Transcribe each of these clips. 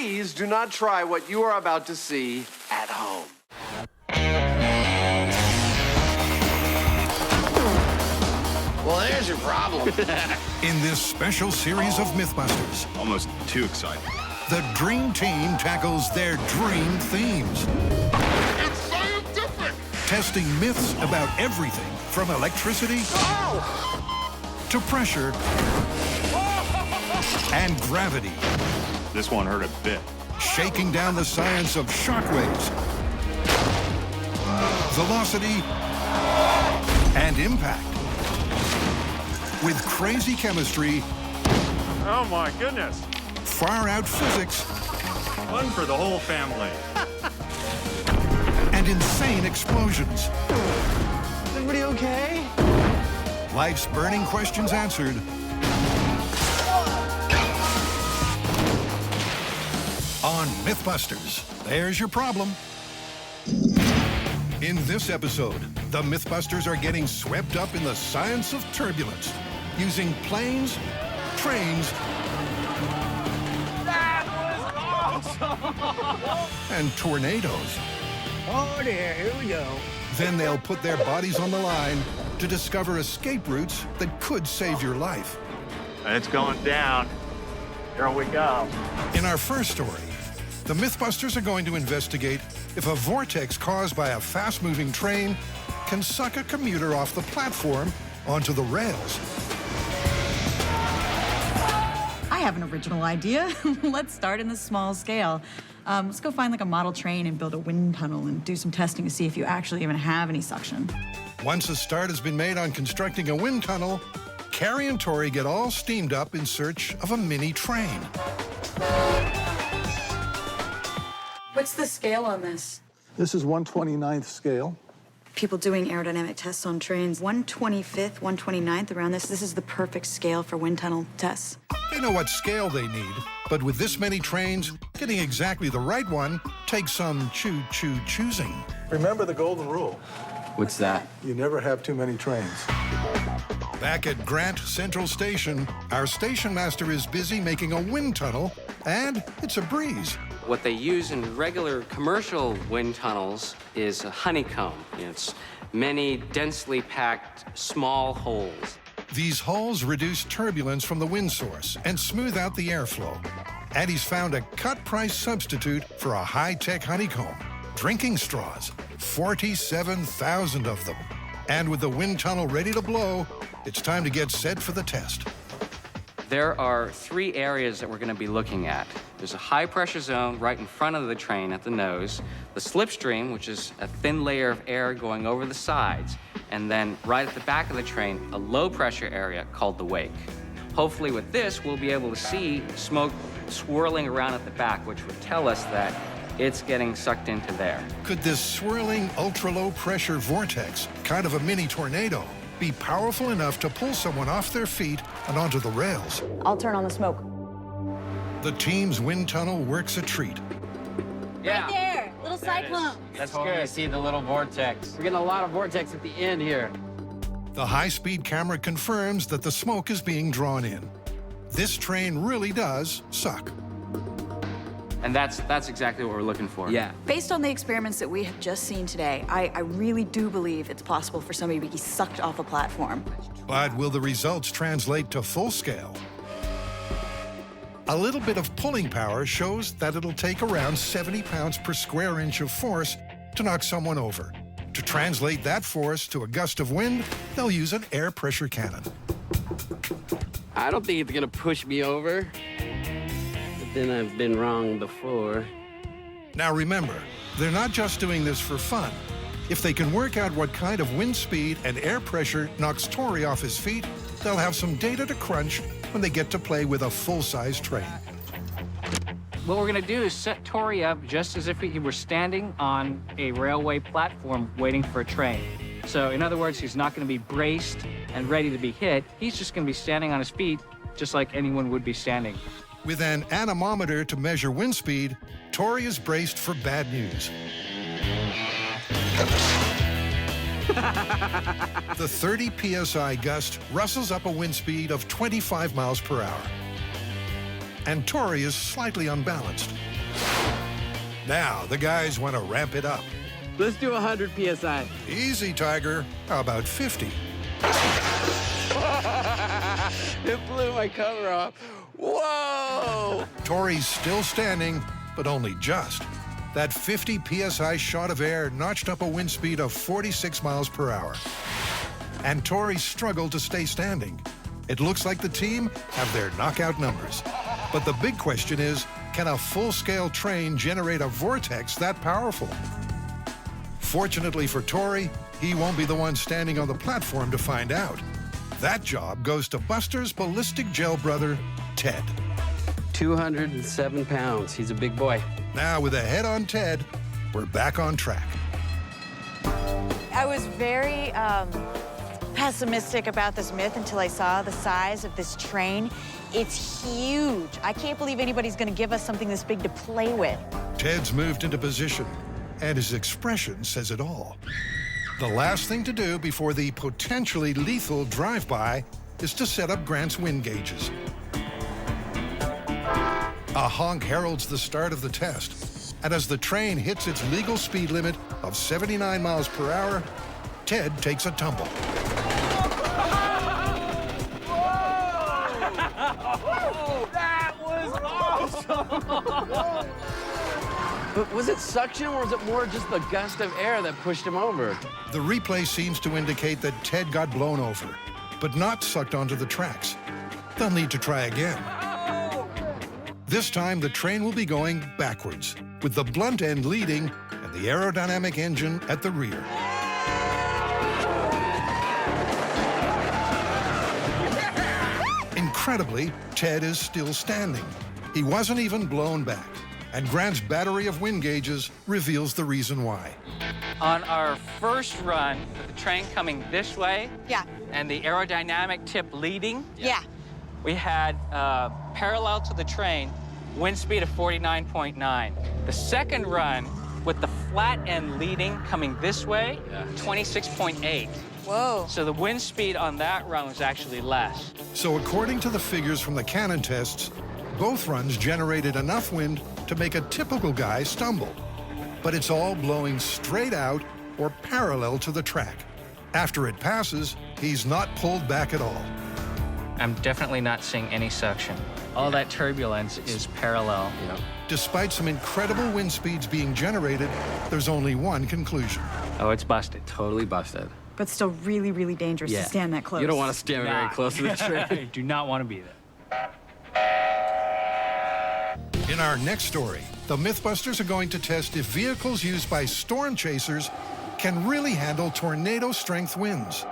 please do not try what you are about to see at home. Well, there's your problem. In this special series of MythBusters, Almost too exciting. the Dream Team tackles their dream themes. It's scientific! Testing myths about everything from electricity to pressure and gravity. This one hurt a bit. Shaking down the science of shockwaves, velocity, and impact. With crazy chemistry, Oh my goodness. far-out physics, Fun for the whole family. and insane explosions. Is everybody okay? Life's burning questions answered. On MythBusters, there's your problem. In this episode, the MythBusters are getting swept up in the science of turbulence, using planes, trains, and tornadoes. Oh dear, here we go. Then they'll put their bodies on the line to discover escape routes that could save your life. It's going down. Here we go. In our first story, the MythBusters are going to investigate if a vortex caused by a fast-moving train can suck a commuter off the platform onto the rails. I have an original idea. Let's start in the small scale. Let's go find like a model train and build a wind tunnel and do some testing to see if you actually even have any suction. Once a start has been made on constructing a wind tunnel, Carrie and Tori get all steamed up in search of a mini train. What's the scale on this? This is 1/29th scale. People doing aerodynamic tests on trains, 1/25th, 1/29th, around this. This is the perfect scale for wind tunnel tests. They know what scale they need, but with this many trains, getting exactly the right one takes some choosing. Remember the golden rule. What's that? You never have too many trains. Back at Grant Central Station, our station master is busy making a wind tunnel, and it's a breeze. What they use in regular commercial wind tunnels is a honeycomb. It's many densely packed small holes. These holes reduce turbulence from the wind source and smooth out the airflow. And he's found a cut-price substitute for a high-tech honeycomb. Drinking straws, 47,000 of them. And with the wind tunnel ready to blow, it's time to get set for the test. There are 3 areas that we're going to be looking at. There's a high-pressure zone right in front of the train at the nose, the slipstream, which is a thin layer of air going over the sides, and then right at the back of the train, a low-pressure area called the wake. Hopefully with this, we'll be able to see smoke swirling around at the back, which would tell us that it's getting sucked into there. Could this swirling ultra-low pressure vortex, kind of a mini tornado, be powerful enough to pull someone off their feet and onto the rails? I'll turn on the smoke. The team's wind tunnel works a treat. Yeah. Right there, little cyclone. That's good. I see the little vortex. We're getting a lot of vortex at the end here. The high-speed camera confirms that the smoke is being drawn in. This train really does suck. And that's exactly what we're looking for. Yeah. Based on the experiments that we have just seen today, I really do believe it's possible for somebody to be sucked off a platform. But will the results translate to full scale? A little bit of pulling power shows that it'll take around 70 pounds per square inch of force to knock someone over. To translate that force to a gust of wind, they'll use an air pressure cannon. I don't think it's gonna push me over. But then I've been wrong before. Now remember, they're not just doing this for fun. If they can work out what kind of wind speed and air pressure knocks Tori off his feet, they'll have some data to crunch when they get to play with a full-size train. What we're gonna do is set Tori up just as if he were standing on a railway platform waiting for a train. So in other words, he's not gonna be braced and ready to be hit. He's just gonna be standing on his feet just like anyone would be standing. With an anemometer to measure wind speed, Tori is braced for bad news. The 30 psi gust rustles up a wind speed of 25 miles per hour. And Tori is slightly unbalanced. Now the guys want to ramp it up. Let's do 100 PSI. Easy, Tiger. How about 50? It blew my cover off. Whoa! Tori's still standing, but only just. That 50 PSI shot of air notched up a wind speed of 46 miles per hour. And Tori struggled to stay standing. It looks like the team have their knockout numbers. But the big question is, can a full-scale train generate a vortex that powerful? Fortunately for Tori, he won't be the one standing on the platform to find out. That job goes to Buster's ballistic gel brother, Ted. 207 pounds. He's a big boy. Now, with a head on Ted, we're back on track. I was very pessimistic about this myth until I saw the size of this train. It's huge. I can't believe anybody's going to give us something this big to play with. Ted's moved into position, and his expression says it all. The last thing to do before the potentially lethal drive-by is to set up Grant's wind gauges. A honk heralds the start of the test, and as the train hits its legal speed limit of 79 miles per hour, Ted takes a tumble. That was awesome! But was it suction or was it more just the gust of air that pushed him over? The replay seems to indicate that Ted got blown over, but not sucked onto the tracks. They'll need to try again. This time, the train will be going backwards, with the blunt end leading and the aerodynamic engine at the rear. Incredibly, Ted is still standing. He wasn't even blown back, and Grant's battery of wind gauges reveals the reason why. On our first run, with the train coming this way, Yeah. and the aerodynamic tip leading, Yeah. we had parallel to the train, wind speed of 49.9. The second run, with the flat end leading coming this way, 26.8. Whoa. So the wind speed on that run was actually less. So according to the figures from the cannon tests, both runs generated enough wind to make a typical guy stumble. But it's all blowing straight out or parallel to the track. After it passes, he's not pulled back at all. I'm definitely not seeing any suction. All that turbulence is parallel. Despite some incredible wind speeds being generated, there's only one conclusion. Oh, it's busted. Totally busted. But still really, really dangerous to stand that close. You don't want to stand very close to the train. Do not want to be there. In our next story, the MythBusters are going to test if vehicles used by storm chasers can really handle tornado-strength winds.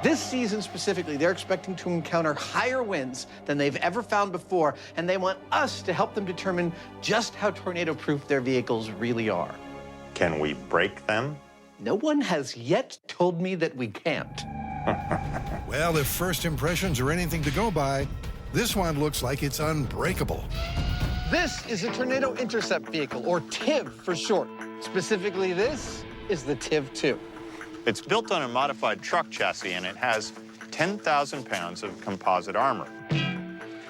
This season specifically, they're expecting to encounter higher winds than they've ever found before, and they want us to help them determine just how tornado-proof their vehicles really are. Can we break them? No one has yet told me that we can't. Well, if first impressions are anything to go by, this one looks like it's unbreakable. This is a Tornado Intercept Vehicle, or TIV for short. Specifically, this is the TIV-2. It's built on a modified truck chassis, and it has 10,000 pounds of composite armor.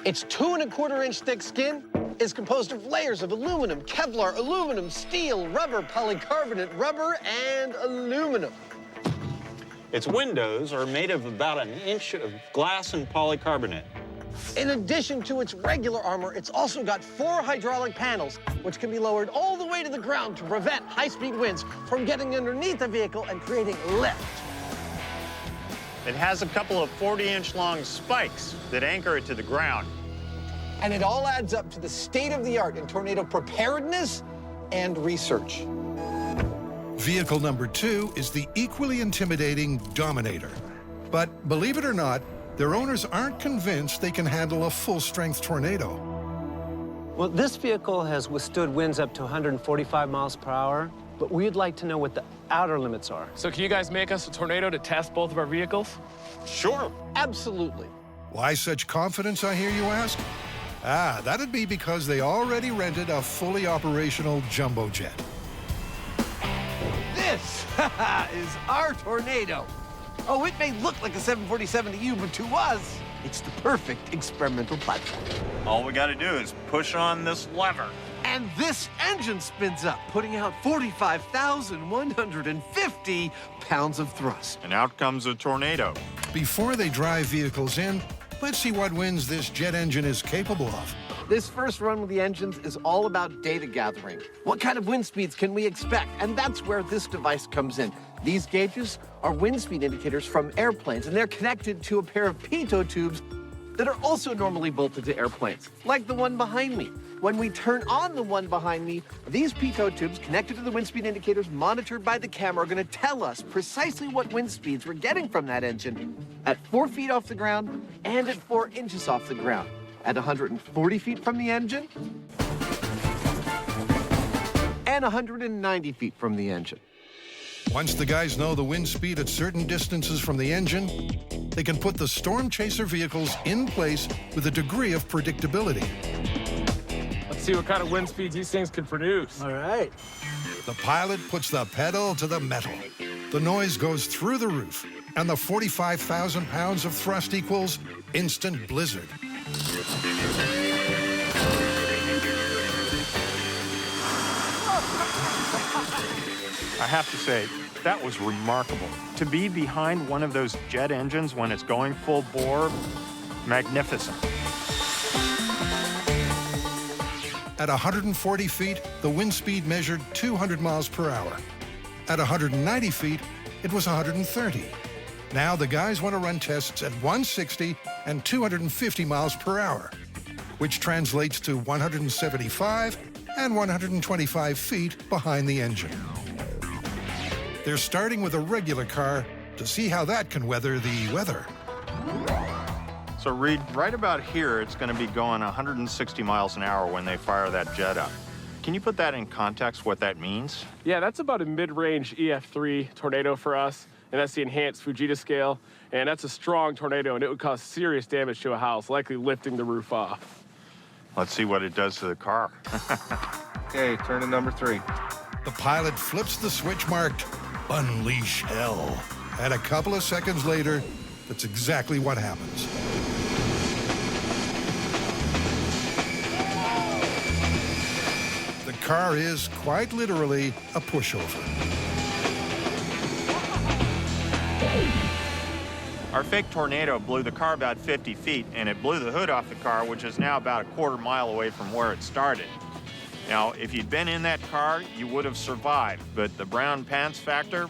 Its 2¼ inch thick skin is composed of layers of aluminum, Kevlar, aluminum, steel, rubber, polycarbonate, rubber, and aluminum. Its windows are made of about 1 inch of glass and polycarbonate. In addition to its regular armor, it's also got 4 hydraulic panels, which can be lowered all the way to the ground to prevent high-speed winds from getting underneath the vehicle and creating lift. It has a couple of 40-inch long spikes that anchor it to the ground. And it all adds up to the state-of-the-art in tornado preparedness and research. Vehicle number 2 is the equally intimidating Dominator. But believe it or not, their owners aren't convinced they can handle a full-strength tornado. Well, this vehicle has withstood winds up to 145 miles per hour, but we'd like to know what the outer limits are. So can you guys make us a tornado to test both of our vehicles? Sure. Absolutely. Why such confidence, I hear you ask? That'd be because they already rented a fully operational jumbo jet. This is our tornado. Oh, it may look like a 747 to you, but to us, it's the perfect experimental platform. All we got to do is push on this lever. And this engine spins up, putting out 45,150 pounds of thrust. And out comes a tornado. Before they drive vehicles in, let's see what winds this jet engine is capable of. This first run with the engines is all about data gathering. What kind of wind speeds can we expect? And that's where this device comes in. These gauges are wind speed indicators from airplanes, and they're connected to a pair of pitot tubes that are also normally bolted to airplanes, like the one behind me. When we turn on the one behind me, these pitot tubes connected to the wind speed indicators monitored by the camera are going to tell us precisely what wind speeds we're getting from that engine at 4 feet off the ground and at 4 inches off the ground, at 140 feet from the engine and 190 feet from the engine. Once the guys know the wind speed at certain distances from the engine, they can put the storm chaser vehicles in place with a degree of predictability. Let's see what kind of wind speeds these things could produce. All right. The pilot puts the pedal to the metal. The noise goes through the roof, and the 45,000 pounds of thrust equals instant blizzard. I have to say, that was remarkable. To be behind one of those jet engines when it's going full bore, magnificent. At 140 feet, the wind speed measured 200 miles per hour. At 190 feet, it was 130. Now the guys want to run tests at 160 and 250 miles per hour, which translates to 175 and 125 feet behind the engine. They're starting with a regular car to see how that can weather the weather. So, Reed, right about here, it's going to be going 160 miles an hour when they fire that jet up. Can you put that in context, what that means? Yeah, that's about a mid-range EF3 tornado for us, and that's the enhanced Fujita scale, and that's a strong tornado, and it would cause serious damage to a house, likely lifting the roof off. Let's see what it does to the car. Okay, turn to number 3. The pilot flips the switch marked Unleash Hell. And a couple of seconds later, that's exactly what happens. The car is quite literally a pushover. Our fake tornado blew the car about 50 feet, and it blew the hood off the car, which is now about a quarter mile away from where it started. Now, if you'd been in that car, you would have survived, but the brown pants factor,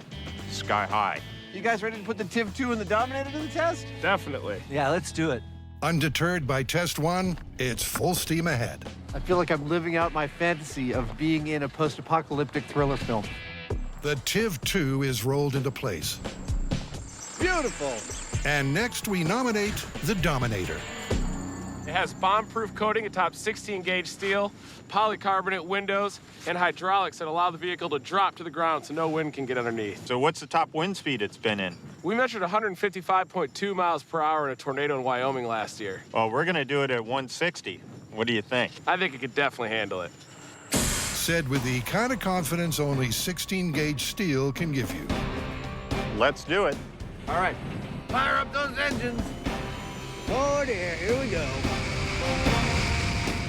sky high. You guys ready to put the TIV-2 and the Dominator to the test? Definitely. Yeah, let's do it. Undeterred by test 1, it's full steam ahead. I feel like I'm living out my fantasy of being in a post-apocalyptic thriller film. The TIV-2 is rolled into place. Beautiful. And next we nominate the Dominator. It has bomb-proof coating atop 16-gauge steel, polycarbonate windows, and hydraulics that allow the vehicle to drop to the ground so no wind can get underneath. So what's the top wind speed it's been in? We measured 155.2 miles per hour in a tornado in Wyoming last year. Well, we're going to do it at 160. What do you think? I think it could definitely handle it. Said with the kind of confidence only 16-gauge steel can give you. Let's do it. All right, fire up those engines. Oh dear, here we go.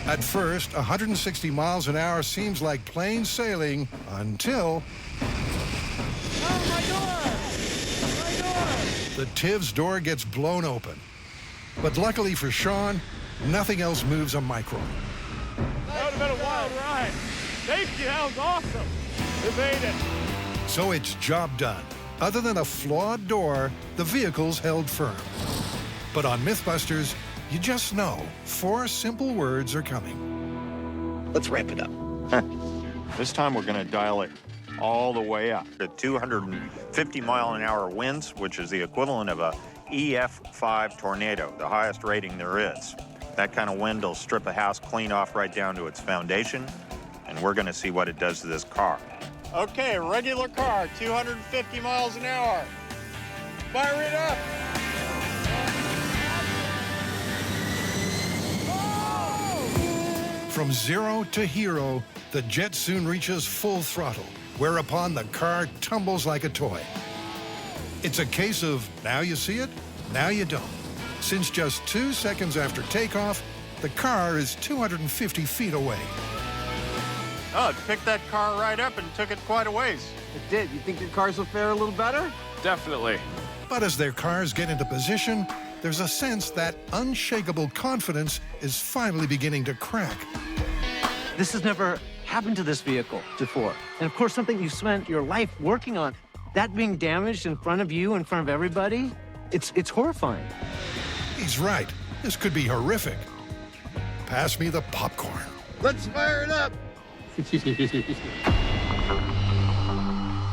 At first, 160 miles an hour seems like plain sailing until... Oh, my door! My door! The TIV's door gets blown open. But luckily for Sean, nothing else moves a micron. That would have been a wild ride. Thank you, that was awesome. We made it. So it's job done. Other than a flawed door, the vehicle's held firm. But on MythBusters, you just know 4 simple words are coming. Let's ramp it up. This time we're going to dial it all the way up to 250 mile an hour winds, which is the equivalent of a EF5 tornado, the highest rating there is. That kind of wind will strip a house clean off right down to its foundation, and we're going to see what it does to this car. Okay, regular car, 250 miles an hour. Fire it up. From 0 to hero, the jet soon reaches full throttle, whereupon the car tumbles like a toy. It's a case of now you see it, now you don't. Since just 2 seconds after takeoff, the car is 250 feet away. Oh, it picked that car right up and took it quite a ways. It did. You think your cars will fare a little better? Definitely. But as their cars get into position, there's a sense that unshakable confidence is finally beginning to crack. This has never happened to this vehicle before. And of course, something you spent your life working on, that being damaged in front of you, in front of everybody, it's horrifying. He's right. This could be horrific. Pass me the popcorn. Let's fire it up.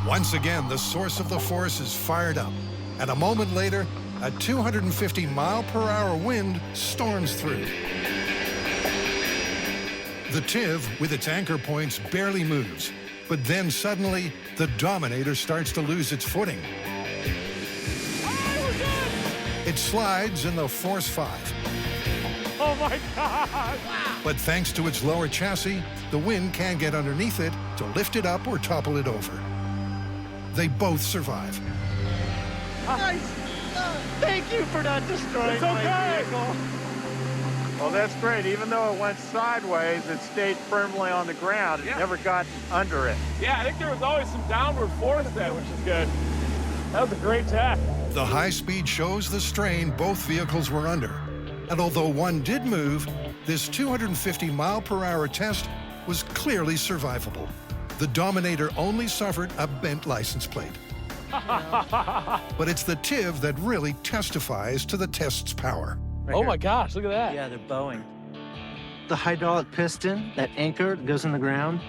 Once again, the source of the force is fired up. And a moment later, a 250-mile-per-hour wind storms through. The TIV, with its anchor points, barely moves. But then suddenly, the Dominator starts to lose its footing. It slides in the Force 5. Oh my God! But thanks to its lower chassis, the wind can get underneath it to lift it up or topple it over. They both survive. Nice. Thank you for not destroying my vehicle. Well, that's great. Even though it went sideways, it stayed firmly on the ground. It never got under it. Yeah, I think there was always some downward force there, which is good. That was a great test. The high speed shows the strain both vehicles were under. And although one did move, this 250-mile-per-hour test was clearly survivable. The Dominator only suffered a bent license plate. But it's the TIV that really testifies to the test's power. Oh my gosh, look at that. Yeah, they're bowing. The hydraulic piston, that anchor that goes in the ground,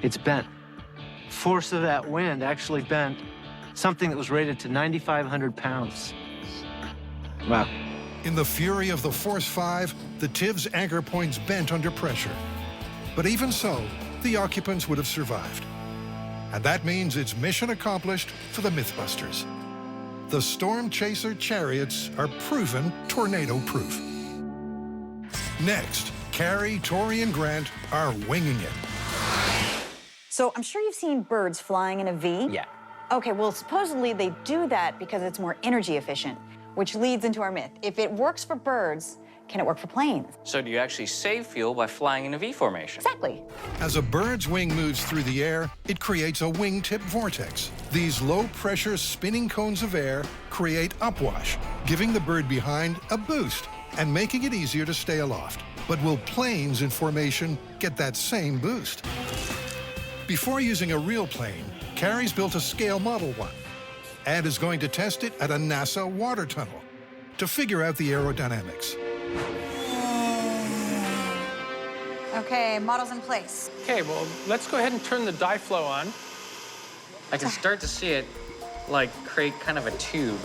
it's bent. Force of that wind actually bent something that was rated to 9,500 pounds. Wow. In the fury of the Force 5, the TIV's anchor points bent under pressure. But even so, the occupants would have survived. And that means it's mission accomplished for the MythBusters. The Storm Chaser chariots are proven tornado-proof. Next, Carrie, Tori, and Grant are winging it. So I'm sure you've seen birds flying in a V. Yeah. Okay, well, supposedly they do that because it's more energy efficient, which leads into our myth. If it works for birds, can it work for planes? So do you actually save fuel by flying in a V formation? Exactly. As a bird's wing moves through the air, it creates a wingtip vortex. These low-pressure spinning cones of air create upwash, giving the bird behind a boost and making it easier to stay aloft. But will planes in formation get that same boost? Before using a real plane, Carrie's built a scale model one. Ed is going to test it at a NASA water tunnel to figure out the aerodynamics. Okay, model's in place. Okay, well, let's go ahead and turn the dye flow on. I can start to see it, like, create kind of a tube.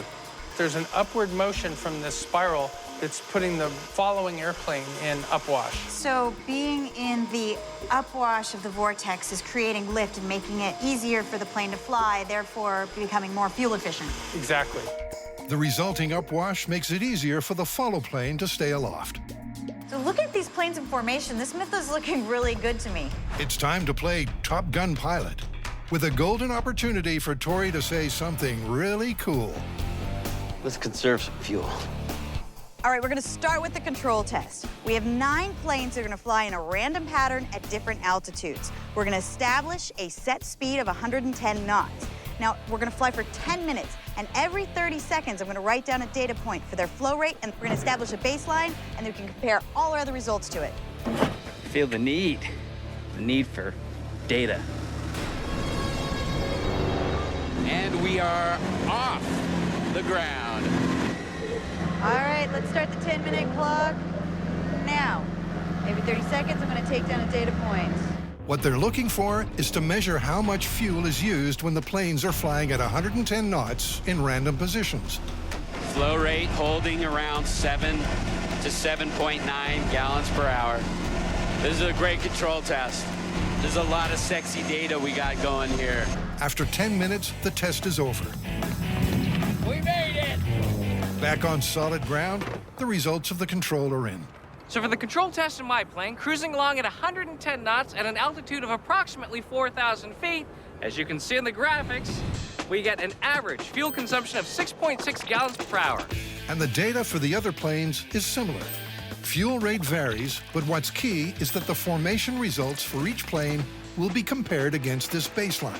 There's an upward motion from this spiral that's putting the following airplane in upwash. So being in the upwash of the vortex is creating lift and making it easier for the plane to fly, therefore becoming more fuel efficient. Exactly. The resulting upwash makes it easier for the follow plane to stay aloft. So look at these planes in formation. This myth is looking really good to me. It's time to play Top Gun pilot, with a golden opportunity for Tori to say something really cool. Let's conserve some fuel. All right, we're gonna start with the control test. We have 9 planes that are gonna fly in a random pattern at different altitudes. We're gonna establish a set speed of 110 knots. Now, we're gonna fly for 10 minutes, and every 30 seconds, I'm gonna write down a data point for their flow rate, and we're gonna establish a baseline, and then we can compare all our other results to it. I feel the need for data. And we are off the ground. All right, let's start the 10-minute clock now. Every 30 seconds, I'm gonna take down a data point. What they're looking for is to measure how much fuel is used when the planes are flying at 110 knots in random positions. Flow rate holding around 7 to 7.9 gallons per hour. This is a great control test. There's a lot of sexy data we got going here. After 10 minutes, the test is over. We made it! Back on solid ground, the results of the control are in. So for the control test in my plane, cruising along at 110 knots at an altitude of approximately 4,000 feet, as you can see in the graphics, we get an average fuel consumption of 6.6 gallons per hour. And the data for the other planes is similar. Fuel rate varies, but what's key is that the formation results for each plane will be compared against this baseline.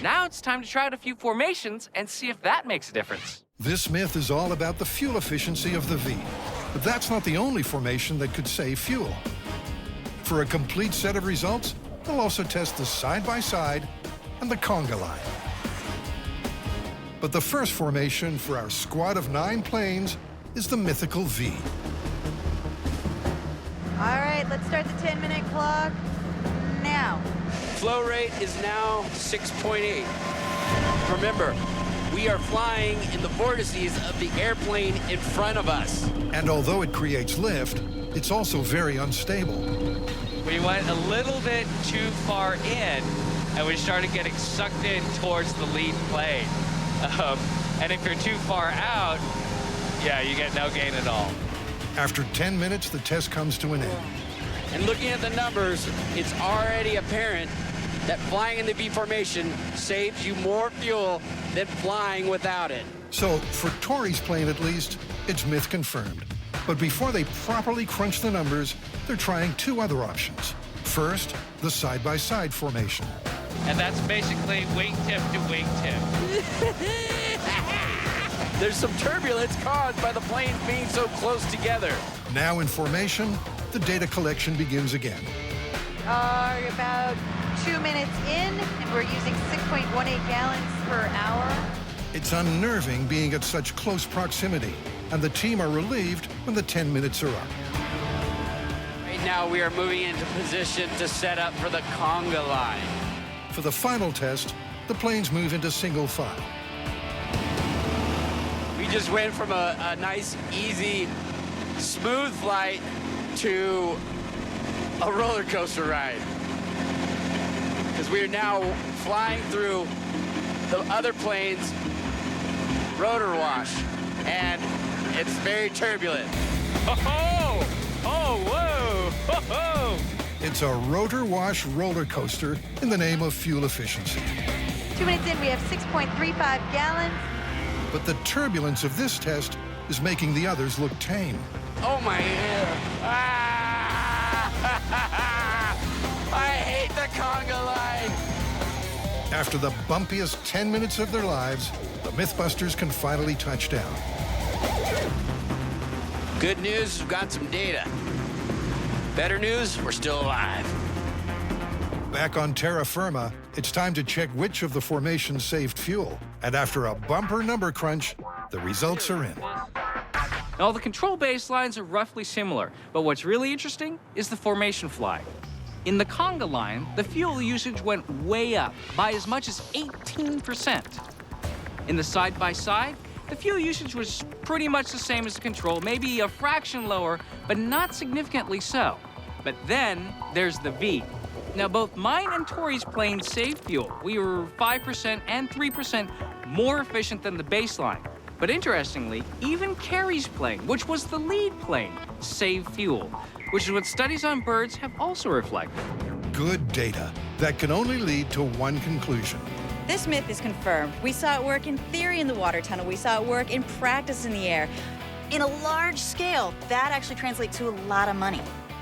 Now it's time to try out a few formations and see if that makes a difference. This myth is all about the fuel efficiency of the V. But that's not the only formation that could save fuel. For a complete set of results, they'll also test the side-by-side and the conga line. But the first formation for our squad of 9 planes is the mythical V. All right, let's start the 10-minute clock now. Flow rate is now 6.8. Remember, we are flying in the vortices of the airplane in front of us. And although it creates lift, it's also very unstable. We went a little bit too far in, and we started getting sucked in towards the lead plane. And if you're too far out, yeah, you get no gain at all. After 10 minutes, the test comes to an end. And looking at the numbers, it's already apparent that flying in the V formation saves you more fuel than flying without it. So, for Tori's plane at least, it's myth confirmed. But before they properly crunch the numbers, they're trying 2 other options. First, the side-by-side formation. And that's basically wingtip to wingtip. There's some turbulence caused by the planes being so close together. Now in formation, the data collection begins again. About 2 minutes in, and we're using 6.18 gallons per hour. It's unnerving being at such close proximity, and the team are relieved when the 10 minutes are up. Right now, we are moving into position to set up for the conga line. For the final test, the planes move into single file. We just went from a nice, easy, smooth flight to a roller coaster ride. Because we are now flying through the other plane's rotor wash, and it's very turbulent. Oh, whoa, ho. It's a rotor wash roller coaster in the name of fuel efficiency. 2 minutes in, we have 6.35 gallons. But the turbulence of this test is making the others look tame. Oh my I hate the conga line. After the bumpiest 10 minutes of their lives, the MythBusters can finally touch down. Good news, we've got some data. Better news, we're still alive. Back on terra firma, it's time to check which of the formations saved fuel. And after a bumper number crunch, the results are in. All the control baselines are roughly similar, but what's really interesting is the formation fly. In the conga line, the fuel usage went way up by as much as 18%. In the side-by-side, the fuel usage was pretty much the same as the control, maybe a fraction lower, but not significantly so. But then there's the V. Now, both mine and Tori's planes saved fuel. We were 5% and 3% more efficient than the baseline. But interestingly, even Carrie's plane, which was the lead plane, saved fuel, which is what studies on birds have also reflected. Good data. That can only lead to one conclusion. This myth is confirmed. We saw it work in theory in the water tunnel. We saw it work in practice in the air. In a large scale, that actually translates to a lot of money.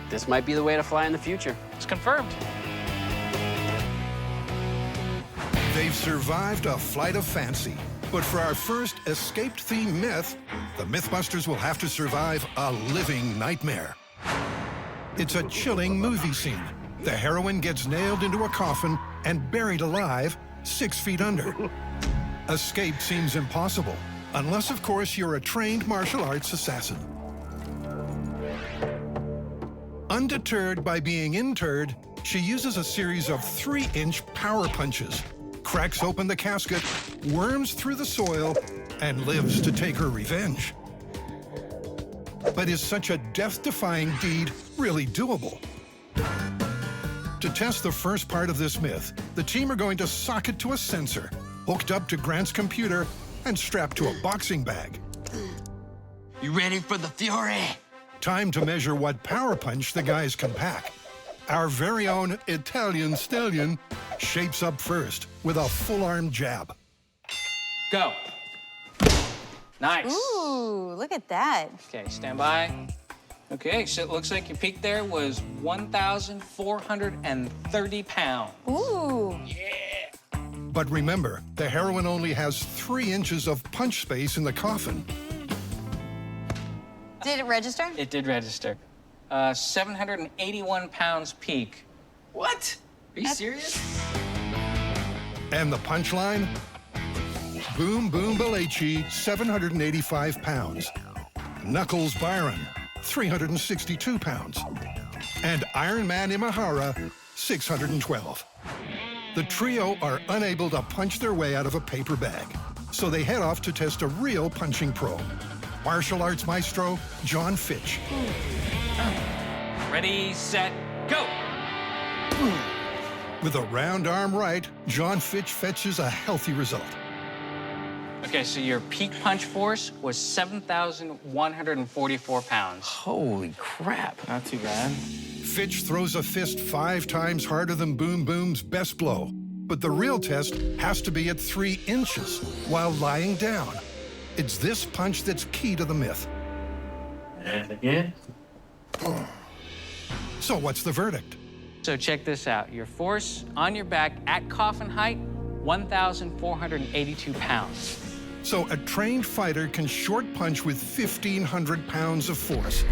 This might be the way to fly in the future. It's confirmed. They've survived a flight of fancy. But for our first escaped-theme myth, the MythBusters will have to survive a living nightmare. It's a chilling movie scene. The heroine gets nailed into a coffin and buried alive 6 feet under. Escape seems impossible, unless, of course, you're a trained martial arts assassin. Undeterred by being interred, she uses a series of 3-inch power punches, cracks open the casket, worms through the soil, and lives to take her revenge. But is such a death-defying deed really doable? To test the first part of this myth, the team are going to sock it to a sensor, hooked up to Grant's computer and strapped to a boxing bag. You ready for the fury? Time to measure what power punch the guys can pack. Our very own Italian stallion shapes up first with a full-arm jab. Go. Nice. Ooh, look at that. Okay, stand by. Okay, so it looks like your peak there was 1,430 pounds. Ooh. But remember, the heroine only has 3 inches of punch space in the coffin. Did it register? It did register. 781 pounds peak. What? Are you serious? And the punchline? Boom Boom Balachi, 785 pounds. Knuckles Byron, 362 pounds. And Iron Man Imahara, 612. The trio are unable to punch their way out of a paper bag, so they head off to test a real punching pro, martial arts maestro John Fitch. Ready, set, go! With a round arm right, John Fitch fetches a healthy result. Okay, so your peak punch force was 7,144 pounds. Holy crap. Not too bad. Fitch throws a fist 5 times harder than Boom Boom's best blow. But the real test has to be at 3 inches while lying down. It's this punch that's key to the myth. And again. So what's the verdict? So check this out. Your force on your back at coffin height, 1,482 pounds. So a trained fighter can short punch with 1,500 pounds of force.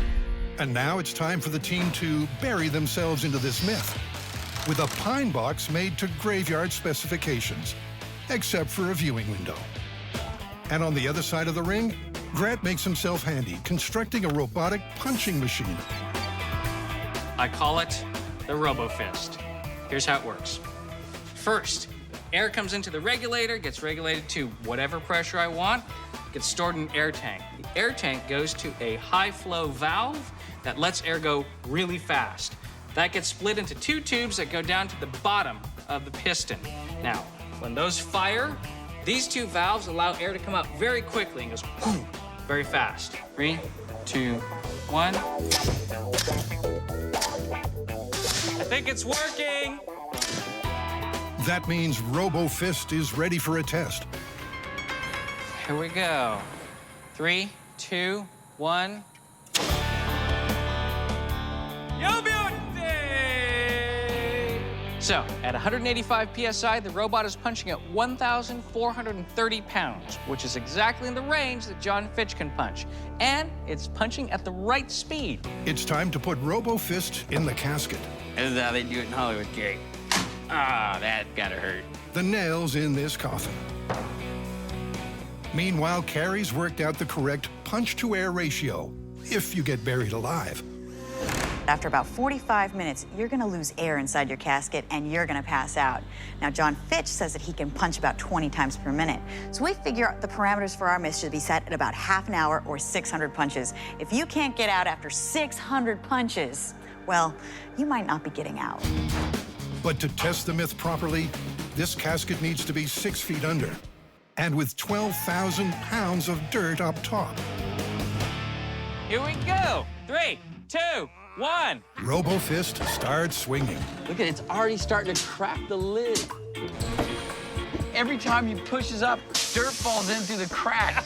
And now it's time for the team to bury themselves into this myth with a pine box made to graveyard specifications, except for a viewing window. And on the other side of the ring, Grant makes himself handy, constructing a robotic punching machine. I call it the RoboFist. Here's how it works. First, air comes into the regulator, gets regulated to whatever pressure I want, gets stored in an air tank. The air tank goes to a high flow valve that lets air go really fast. That gets split into 2 tubes that go down to the bottom of the piston. Now, when those fire, these 2 valves allow air to come out very quickly and goes boom, very fast. 3, 2, 1. I think it's working. That means RoboFist is ready for a test. Here we go. 3, 2, 1. Yo, beauty! So, at 185 PSI, the robot is punching at 1,430 pounds, which is exactly in the range that John Fitch can punch. And it's punching at the right speed. It's time to put RoboFist in the casket. This is how they do it in Hollywood, Gary. Ah, that gotta hurt. The nails in this coffin. Meanwhile, Carrie's worked out the correct punch-to-air ratio, if you get buried alive. After about 45 minutes, you're gonna lose air inside your casket and you're gonna pass out. Now, John Fitch says that he can punch about 20 times per minute. So we figure the parameters for our myth should be set at about half an hour or 600 punches. If you can't get out after 600 punches, well, you might not be getting out. But to test the myth properly, this casket needs to be 6 feet under, and with 12,000 pounds of dirt up top. Here we go. 3, 2, 1. RoboFist starts swinging. Look at it, it's already starting to crack the lid. Every time he pushes up, dirt falls in through the crack.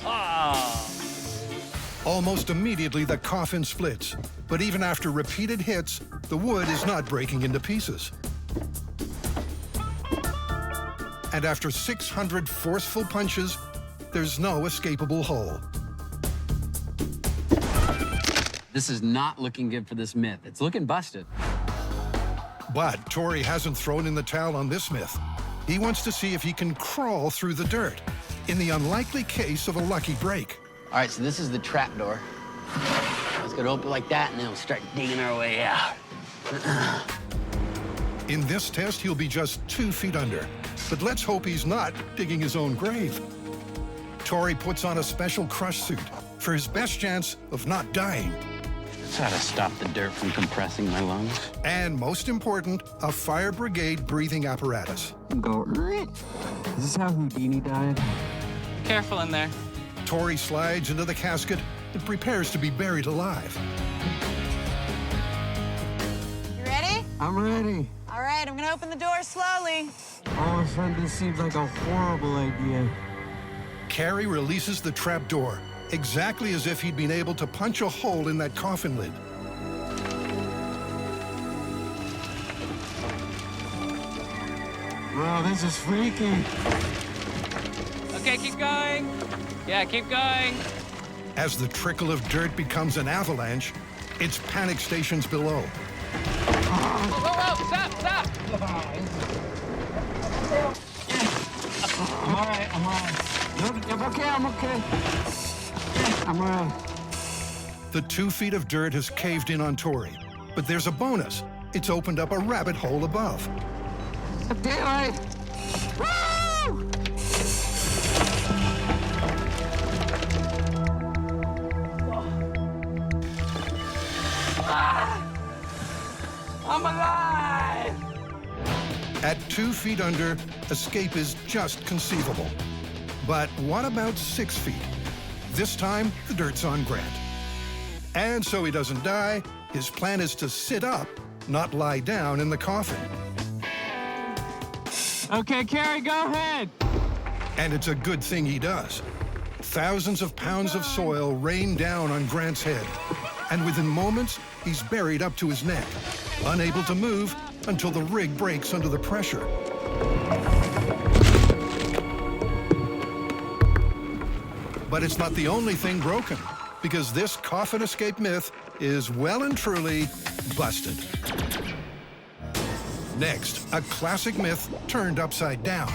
Almost immediately, the coffin splits. But even after repeated hits, the wood is not breaking into pieces. And after 600 forceful punches, there's no escapable hole. This is not looking good for this myth. It's looking busted. But Tori hasn't thrown in the towel on this myth. He wants to see if he can crawl through the dirt, in the unlikely case of a lucky break. All right, so this is the trap door. Let's go to open like that, and then we'll start digging our way out. In this test, he'll be just 2 feet under. But let's hope he's not digging his own grave. Tori puts on a special crush suit for his best chance of not dying. Try to stop the dirt from compressing my lungs. And most important, a fire brigade breathing apparatus. Go. Is this how Houdini died? Careful in there. Tori slides into the casket and prepares to be buried alive. You ready? I'm ready. All right, I'm gonna open the door slowly. All of a sudden, this seems like a horrible idea. Carrie releases the trap door, exactly as if he'd been able to punch a hole in that coffin lid. Bro, this is freaky. Okay, keep going. Yeah, keep going. As the trickle of dirt becomes an avalanche, it's panic stations below. Whoa, stop. I'm all right. I'm okay. I'm all right. The 2 feet of dirt has caved in on Tori, but there's a bonus. It's opened up a rabbit hole above. Daylight. Woo! I'm alive! At 2 feet under, escape is just conceivable. But what about 6 feet? This time, the dirt's on Grant. And so he doesn't die, his plan is to sit up, not lie down in the coffin. Okay, Carrie, go ahead. And it's a good thing he does. Thousands of pounds of soil rain down on Grant's head. And within moments, he's buried up to his neck, unable to move until the rig breaks under the pressure. But it's not the only thing broken, because this coffin escape myth is well and truly busted. Next, a classic myth turned upside down.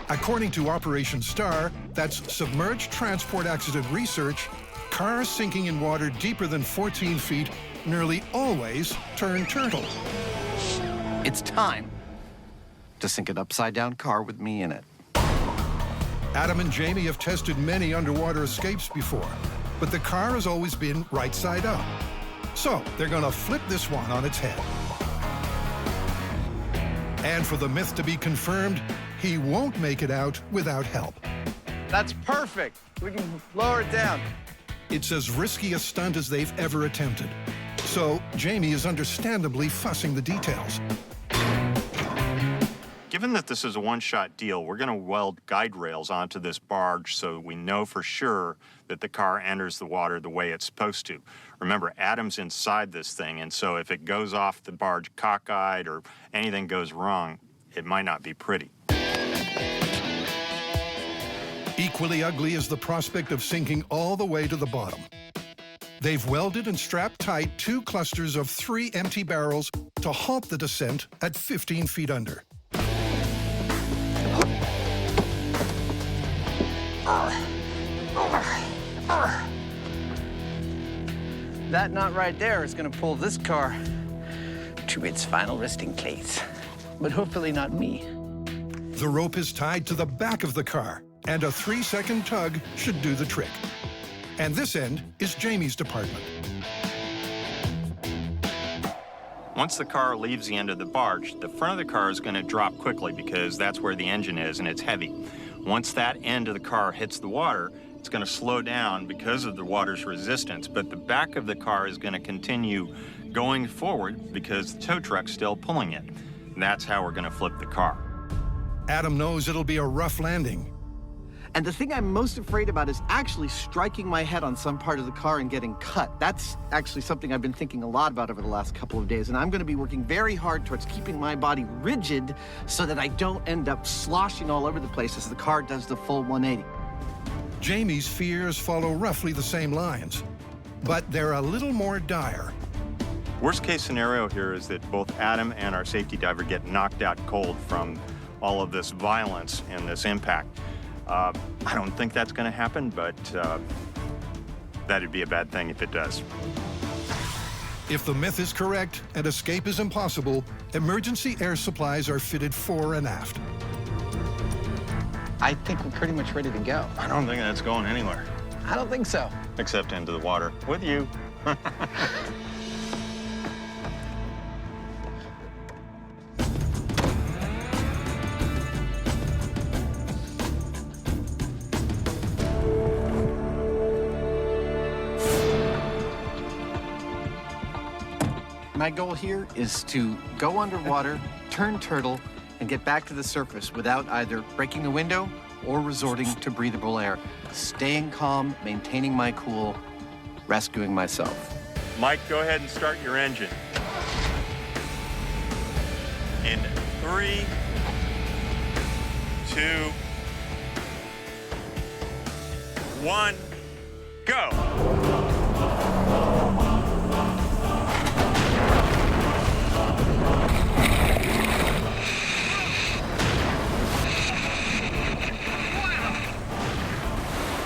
According to Operation STAR, that's Submerged Transport Accident Research, cars sinking in water deeper than 14 feet nearly always turn turtle. It's time to sink an upside-down car with me in it. Adam and Jamie have tested many underwater escapes before, but the car has always been right side up. So they're gonna flip this one on its head. And for the myth to be confirmed, he won't make it out without help. That's perfect. We can lower it down. It's as risky a stunt as they've ever attempted. So Jamie is understandably fussing the details. Given that this is a one-shot deal, we're going to weld guide rails onto this barge so we know for sure that the car enters the water the way it's supposed to. Remember, Adam's inside this thing, and so if it goes off the barge cockeyed or anything goes wrong, it might not be pretty. Equally ugly is the prospect of sinking all the way to the bottom. They've welded and strapped tight 2 clusters of 3 empty barrels to halt the descent at 15 feet under. That knot right there is going to pull this car to its final resting place. But hopefully not me. The rope is tied to the back of the car, and a 3-second tug should do the trick. And this end is Jamie's department. Once the car leaves the end of the barge, the front of the car is going to drop quickly because that's where the engine is and it's heavy. Once that end of the car hits the water, it's going to slow down because of the water's resistance, but the back of the car is going to continue going forward because the tow truck's still pulling it. And that's how we're going to flip the car. Adam knows it'll be a rough landing. And the thing I'm most afraid about is actually striking my head on some part of the car and getting cut. That's actually something I've been thinking a lot about over the last couple of days, and I'm going to be working very hard towards keeping my body rigid so that I don't end up sloshing all over the place as the car does the full 180. Jamie's fears follow roughly the same lines, but they're a little more dire. Worst case scenario here is that both Adam and our safety diver get knocked out cold from all of this violence and this impact. I don't think that's going to happen, but that'd be a bad thing if it does. If the myth is correct and escape is impossible, emergency air supplies are fitted fore and aft. I think we're pretty much ready to go. I don't think that's going anywhere. I don't think so. Except into the water with you. My goal here is to go underwater, turn turtle, and get back to the surface without either breaking the window or resorting to breathable air. Staying calm, maintaining my cool, rescuing myself. Mike, go ahead and start your engine. In 3, 2, 1, go.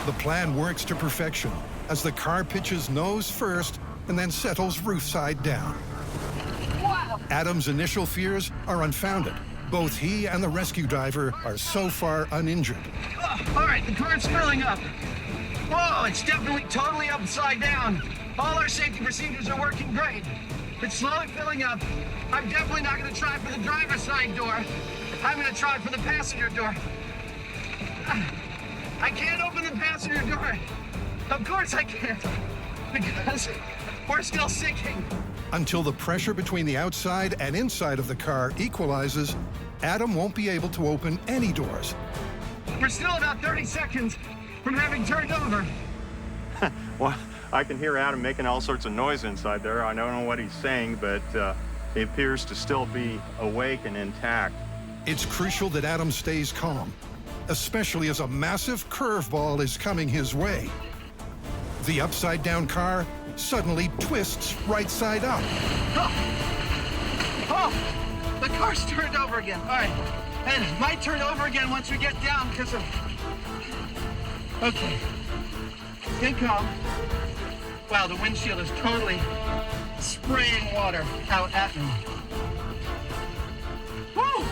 The plan works to perfection as the car pitches nose first and then settles roof side down. Adam's initial fears are unfounded. Both he and the rescue diver are so far uninjured. All right, the car's filling up. Whoa, it's definitely totally upside down. All our safety procedures are working great. It's slowly filling up. I'm definitely not going to try for the driver's side door. I'm going to try for the passenger door. I can't open the passenger door. Of course I can't, because we're still sinking. Until the pressure between the outside and inside of the car equalizes, Adam won't be able to open any doors. We're still about 30 seconds from having turned over. Well, I can hear Adam making all sorts of noise inside there. I don't know what he's saying, but he appears to still be awake and intact. It's crucial that Adam stays calm, especially as a massive curveball is coming his way. The upside-down car suddenly twists right side up. Oh, the car's turned over again. All right, and it might turn over again once we get down because of... Okay, stay calm. Wow, the windshield is totally spraying water out at me. Woo!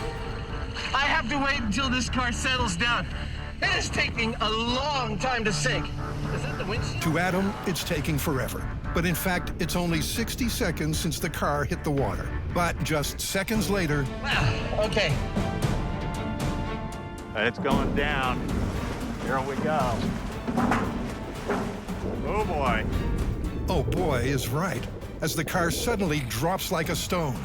I have to wait until this car settles down. It is taking a long time to sink. Is that the windshield? To Adam, it's taking forever. But in fact, it's only 60 seconds since the car hit the water. But just seconds later... Okay. It's going down. Here we go. Oh, boy. Oh, boy is right, as the car suddenly drops like a stone.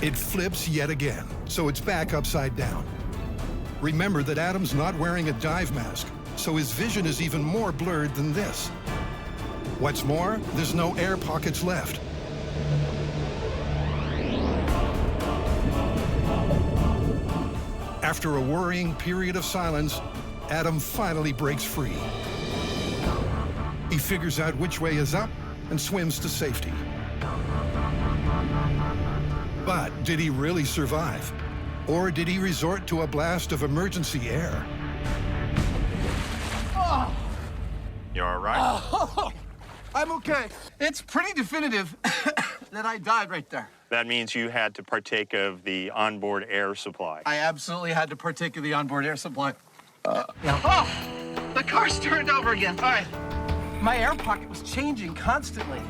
It flips yet again, so it's back upside down. Remember that Adam's not wearing a dive mask, so his vision is even more blurred than this. What's more, there's no air pockets left. After a worrying period of silence, Adam finally breaks free. He figures out which way is up and swims to safety. But did he really survive? Or did he resort to a blast of emergency air? Oh. You all right? Oh, I'm okay. It's pretty definitive that I died right there. That means you had to partake of the onboard air supply. I absolutely had to partake of the onboard air supply. Oh, the car's turned over again. All right. My air pocket was changing constantly.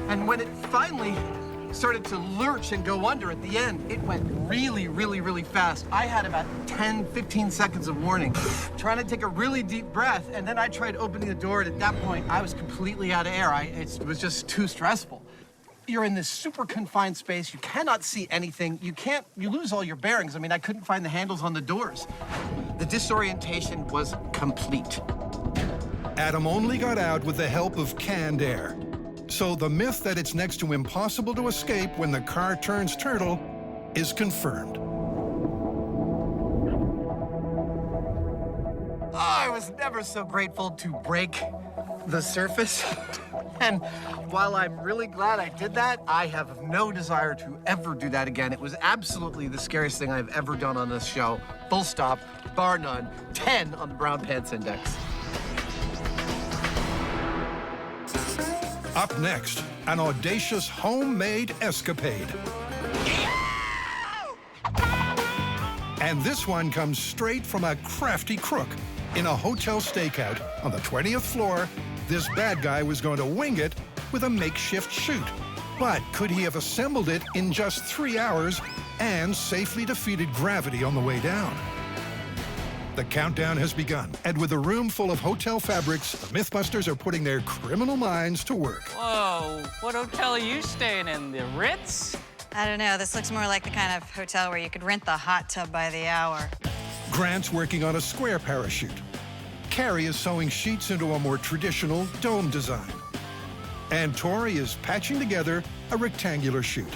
And when it finally started to lurch and go under at the end, it went really, really, really fast. I had about 10, 15 seconds of warning. Trying to take a really deep breath, and then I tried opening the door, and at that point, I was completely out of air. It was just too stressful. You're in this super confined space. You cannot see anything. You lose all your bearings. I mean, I couldn't find the handles on the doors. The disorientation was complete. Adam only got out with the help of canned air. So the myth that it's next to impossible to escape when the car turns turtle is confirmed. Oh, I was never so grateful to break the surface. And while I'm really glad I did that, I have no desire to ever do that again. It was absolutely the scariest thing I've ever done on this show. Full stop, bar none, 10 on the Brown Pants Index. Up next, an audacious homemade escapade. And this one comes straight from a crafty crook. In a hotel stakeout on the 20th floor, this bad guy was going to wing it with a makeshift chute. But could he have assembled it in just 3 hours and safely defeated gravity on the way down? The countdown has begun, and with a room full of hotel fabrics, the MythBusters are putting their criminal minds to work. Whoa, what hotel are you staying in, the Ritz? I don't know, this looks more like the kind of hotel where you could rent the hot tub by the hour. Grant's working on a square parachute. Carrie is sewing sheets into a more traditional dome design. And Tori is patching together a rectangular chute.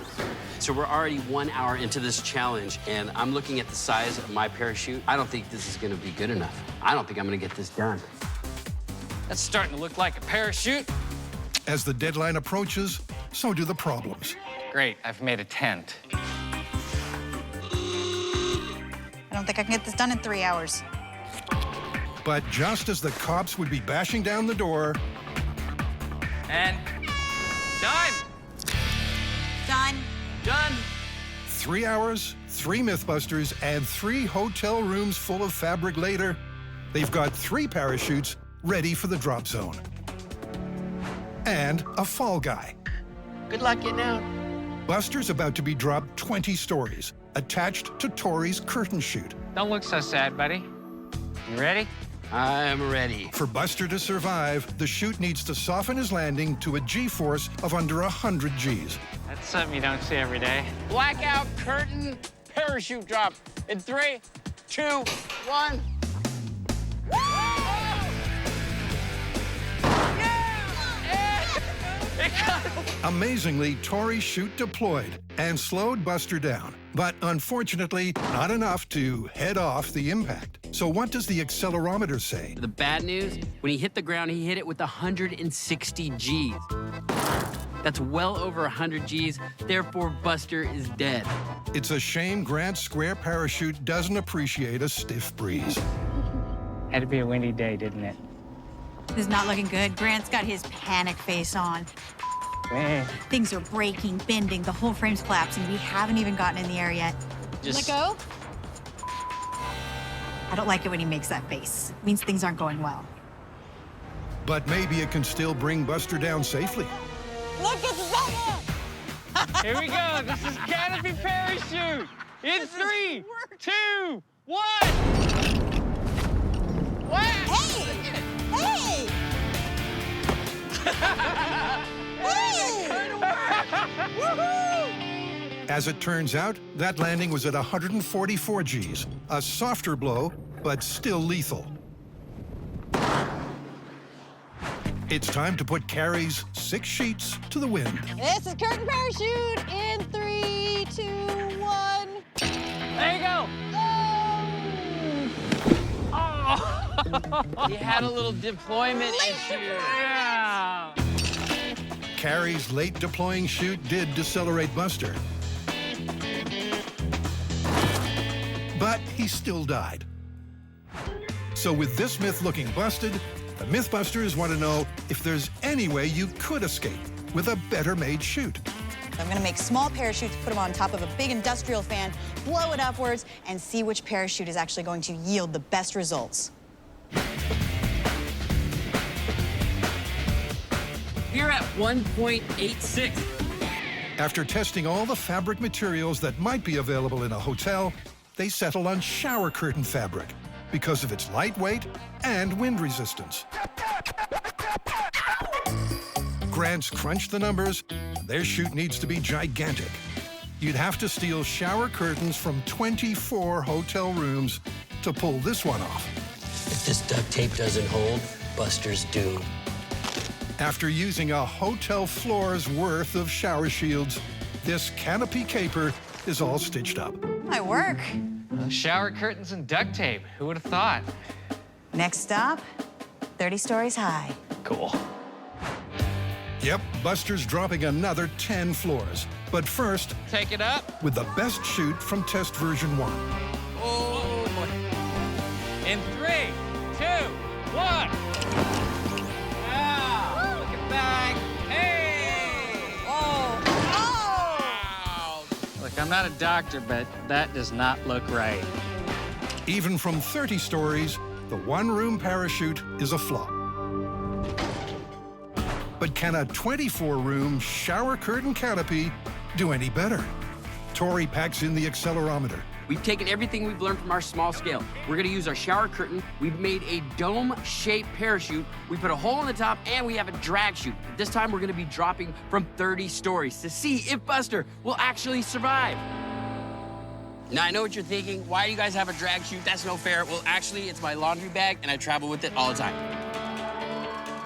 So we're already 1 hour into this challenge, and I'm looking at the size of my parachute. I don't think this is gonna be good enough. I don't think I'm gonna get this done. That's starting to look like a parachute. As the deadline approaches, so do the problems. Great, I've made a tent. I don't think I can get this done in 3 hours. But just as the cops would be bashing down the door, And time. Done. Done. 3 hours, 3 MythBusters, and 3 hotel rooms full of fabric later, they've got 3 parachutes ready for the drop zone. And a fall guy. Good luck getting out. Buster's about to be dropped 20 stories, attached to Tori's curtain chute. Don't look so sad, buddy. You ready? I'm ready. For Buster to survive, the chute needs to soften his landing to a G-force of under 100 Gs. That's something you don't see every day. Blackout curtain parachute drop in 3, 2, 1. Amazingly, Tori's chute deployed and slowed Buster down, but unfortunately, not enough to head off the impact. So what does the accelerometer say? The bad news, when he hit the ground, he hit it with 160 Gs. That's well over 100 Gs, therefore Buster is dead. It's a shame Grant's square parachute doesn't appreciate a stiff breeze. Had to be a windy day, didn't it? This is not looking good. Grant's got his panic face on. Man. Things are breaking, bending, the whole frame's collapsing. We haven't even gotten in the air yet. Let go. I don't like it when he makes that face. It means things aren't going well. But maybe it can still bring Buster down safely. Look at that! Here we go. This is canopy parachute. In 3, 2, 1. What? Hey! Hey! As it turns out, that landing was at 144 Gs, a softer blow, but still lethal. It's time to put Carrie's 6 sheets to the wind. This is curtain parachute in 3, 2, 1. There you go. He had a little deployment issue. Yeah. Carrie's late deploying chute did decelerate Buster. But he still died. So with this myth looking busted, the MythBusters want to know if there's any way you could escape with a better made chute. I'm gonna make small parachutes, put them on top of a big industrial fan, blow it upwards, and see which parachute is actually going to yield the best results. We're at 1.86. After testing all the fabric materials that might be available in a hotel, they settle on shower curtain fabric because of its lightweight and wind resistance. Grant's crunched the numbers. Their chute needs to be gigantic. You'd have to steal shower curtains from 24 hotel rooms to pull this one off. If this duct tape doesn't hold, Buster's doomed. After using a hotel floor's worth of shower shields, this canopy caper is all stitched up. My work. Shower curtains and duct tape. Who would have thought? Next stop, 30 stories high. Cool. Yep, Buster's dropping another 10 floors. But first, Take it up. with the best chute from test version 1. Oh, boy. In 3, 2, 1. Ah, look at that. Hey! Oh! Look, I'm not a doctor, but that does not look right. Even from 30 stories, the one-room parachute is a flop. But can a 24-room shower curtain canopy do any better? Tori packs in the accelerometer. We've taken everything we've learned from our small scale. We're gonna use our shower curtain. We've made a dome-shaped parachute. We put a hole in the top, and we have a drag chute. This time, we're gonna be dropping from 30 stories to see if Buster will actually survive. Now, I know what you're thinking. Why do you guys have a drag chute? That's no fair. Well, actually, it's my laundry bag, and I travel with it all the time.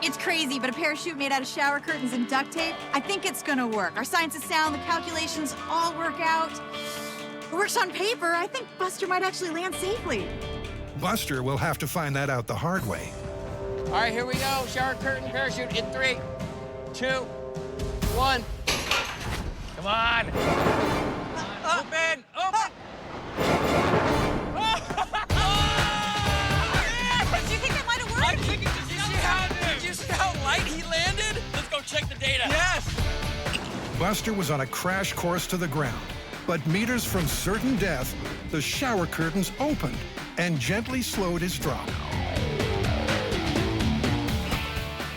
It's crazy, but a parachute made out of shower curtains and duct tape, I think it's gonna work. Our science is sound, the calculations all work out. It works on paper. I think Buster might actually land safely. Buster will have to find that out the hard way. All right, here we go. Shower curtain parachute in 3, 2, 1. Come on. Open, open. Do you think that might have worked? I'm thinking, did you see how light he landed? Let's go check the data. Yes. Buster was on a crash course to the ground, but meters from certain death, the shower curtains opened and gently slowed his drop.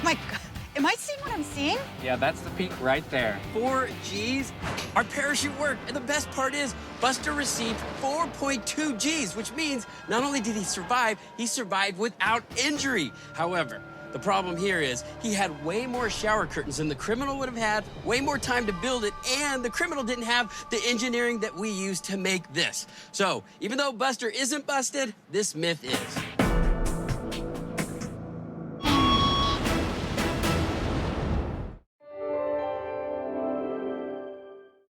My God, am I seeing what I'm seeing? Yeah, that's the peak right there. 4 Gs. Our parachute worked, and the best part is Buster received 4.2 Gs, which means not only did he survived without injury. However, the problem here is he had way more shower curtains than the criminal would have had, way more time to build it, and the criminal didn't have the engineering that we used to make this. So, even though Buster isn't busted, this myth is.